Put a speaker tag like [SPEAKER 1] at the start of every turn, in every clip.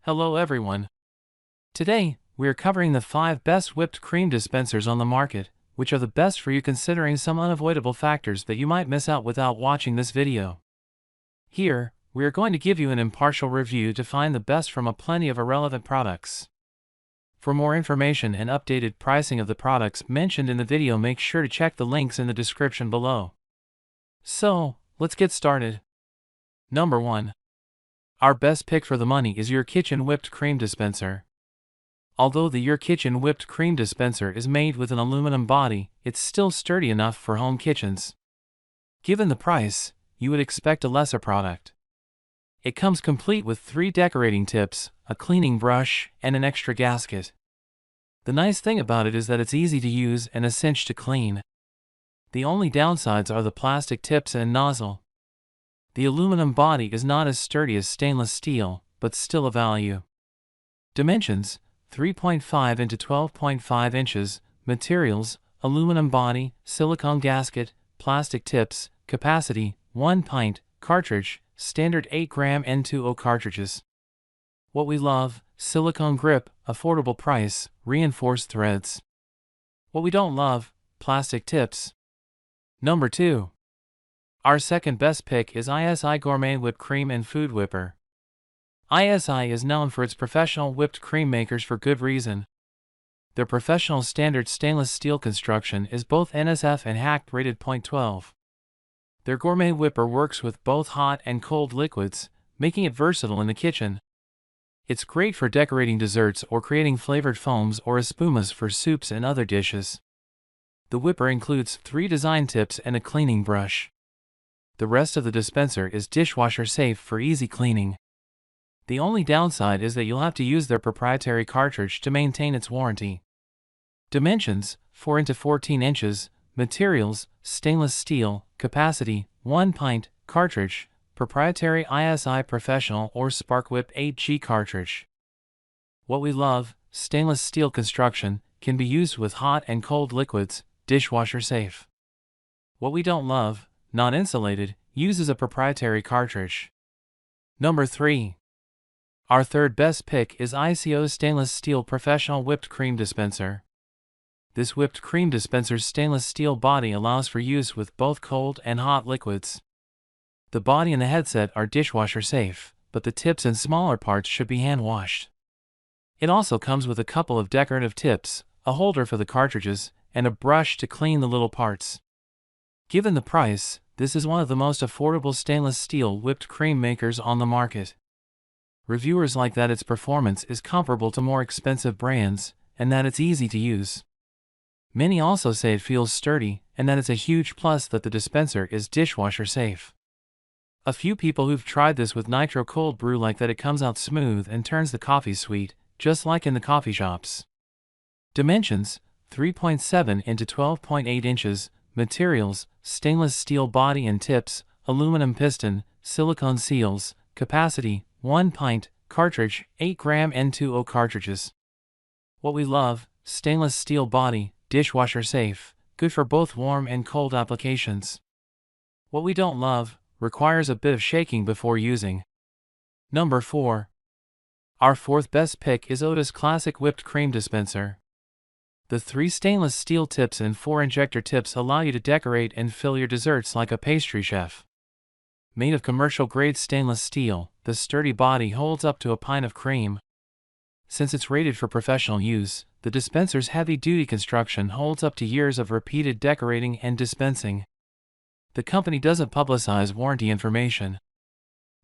[SPEAKER 1] Hello everyone. Today, we are covering the 5 best whipped cream dispensers on the market, which are the best for you considering some unavoidable factors that you might miss out without watching this video. Here, we are going to give you an impartial review to find the best from a plenty of irrelevant products. For more information and updated pricing of the products mentioned in the video, make sure to check the links in the description below. So, let's get started. Number 1. Our best pick for the money is EurKitchen Whipped Cream Dispenser. Although the EurKitchen Whipped Cream Dispenser is made with an aluminum body, it's still sturdy enough for home kitchens. Given the price, you would expect a lesser product. It comes complete with 3 decorating tips, a cleaning brush, and an extra gasket. The nice thing about it is that it's easy to use and a cinch to clean. The only downsides are the plastic tips and nozzle. The aluminum body is not as sturdy as stainless steel, but still a value. Dimensions: 3.5 into 12.5 inches. Materials: aluminum body, silicone gasket, plastic tips. Capacity: 1 pint. Cartridge: standard 8-gram N2O cartridges. What we love: silicone grip, affordable price, reinforced threads. What we don't love: plastic tips. Number 2. Our second best pick is ISI Gourmet Whipped Cream and Food Whipper. ISI is known for its professional whipped cream makers for good reason. Their professional standard stainless steel construction is both NSF and HACCP rated .12. Their Gourmet Whipper works with both hot and cold liquids, making it versatile in the kitchen. It's great for decorating desserts or creating flavored foams or espumas for soups and other dishes. The whipper includes 3 design tips and a cleaning brush. The rest of the dispenser is dishwasher safe for easy cleaning. The only downside is that you'll have to use their proprietary cartridge to maintain its warranty. Dimensions: 4 into 14 inches. Materials: stainless steel. Capacity: 1 pint. Cartridge: proprietary ISI Professional or Spark Whip 8G cartridge. What we love: stainless steel construction, can be used with hot and cold liquids, dishwasher safe. What we don't love: not insulated, uses a proprietary cartridge. Number 3. Our third best pick is ICO's Stainless Steel Professional Whipped Cream Dispenser. This whipped cream dispenser's stainless steel body allows for use with both cold and hot liquids. The body and the headset are dishwasher safe, but the tips and smaller parts should be hand washed. It also comes with a couple of decorative tips, a holder for the cartridges, and a brush to clean the little parts. Given the price, this is one of the most affordable stainless steel whipped cream makers on the market. Reviewers like that its performance is comparable to more expensive brands, and that it's easy to use. Many also say it feels sturdy, and that it's a huge plus that the dispenser is dishwasher safe. A few people who've tried this with nitro cold brew like that it comes out smooth and turns the coffee sweet, just like in the coffee shops. Dimensions: 3.7 into 12.8 inches. Materials: stainless steel body and tips, aluminum piston, silicone seals. Capacity: 1 pint. Cartridge: 8-gram N2O cartridges. What we love: stainless steel body, dishwasher safe, good for both warm and cold applications. What we don't love: requires a bit of shaking before using. Number 4. Our fourth best pick is Otis Classic Whipped Cream Dispenser. The 3 stainless steel tips and 4 injector tips allow you to decorate and fill your desserts like a pastry chef. Made of commercial-grade stainless steel, the sturdy body holds up to a pint of cream. Since it's rated for professional use, the dispenser's heavy-duty construction holds up to years of repeated decorating and dispensing. The company doesn't publicize warranty information.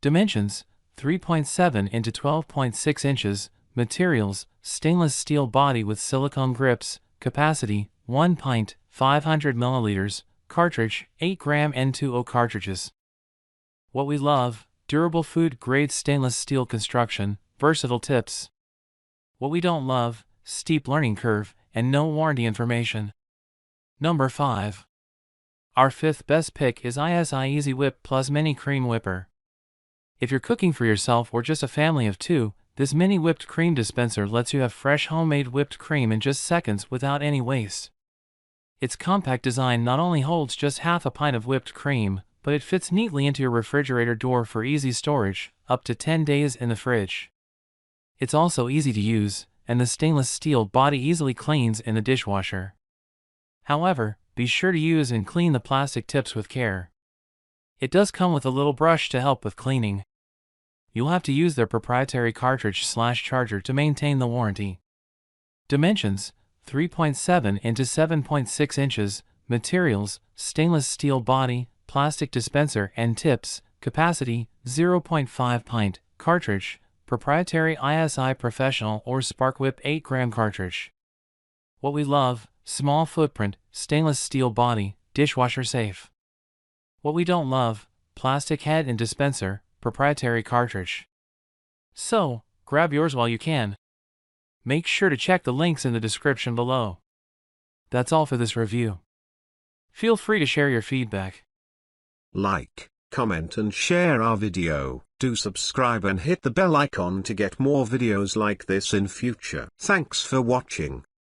[SPEAKER 1] Dimensions: 3.7 into 12.6 inches. Materials: stainless steel body with silicone grips. Capacity: 1 pint, 500 milliliters. Cartridge: 8-gram N2O cartridges. What we love: durable food-grade stainless steel construction, versatile tips. What we don't love: steep learning curve, and no warranty information. Number 5. Our fifth best pick is ISI Easy Whip Plus Mini Cream Whipper. If you're cooking for yourself or just a family of 2, this mini whipped cream dispenser lets you have fresh homemade whipped cream in just seconds without any waste. Its compact design not only holds just half a pint of whipped cream, but it fits neatly into your refrigerator door for easy storage, up to 10 days in the fridge. It's also easy to use, and the stainless steel body easily cleans in the dishwasher. However, be sure to use and clean the plastic tips with care. It does come with a little brush to help with cleaning. You'll have to use their proprietary cartridge/charger to maintain the warranty. Dimensions: 3.7 into 7.6 inches. Materials: stainless steel body, plastic dispenser and tips. Capacity: 0.5 pint. Cartridge: proprietary ISI Professional or SparkWhip 8-gram cartridge. What we love: small footprint, stainless steel body, dishwasher safe. What we don't love: plastic head and dispenser, proprietary cartridge. So, grab yours while you can. Make sure to check the links in the description below. That's all for this review. Feel free to share your feedback.
[SPEAKER 2] Like, comment and share our video. Do subscribe and hit the bell icon to get more videos like this in future. Thanks for watching.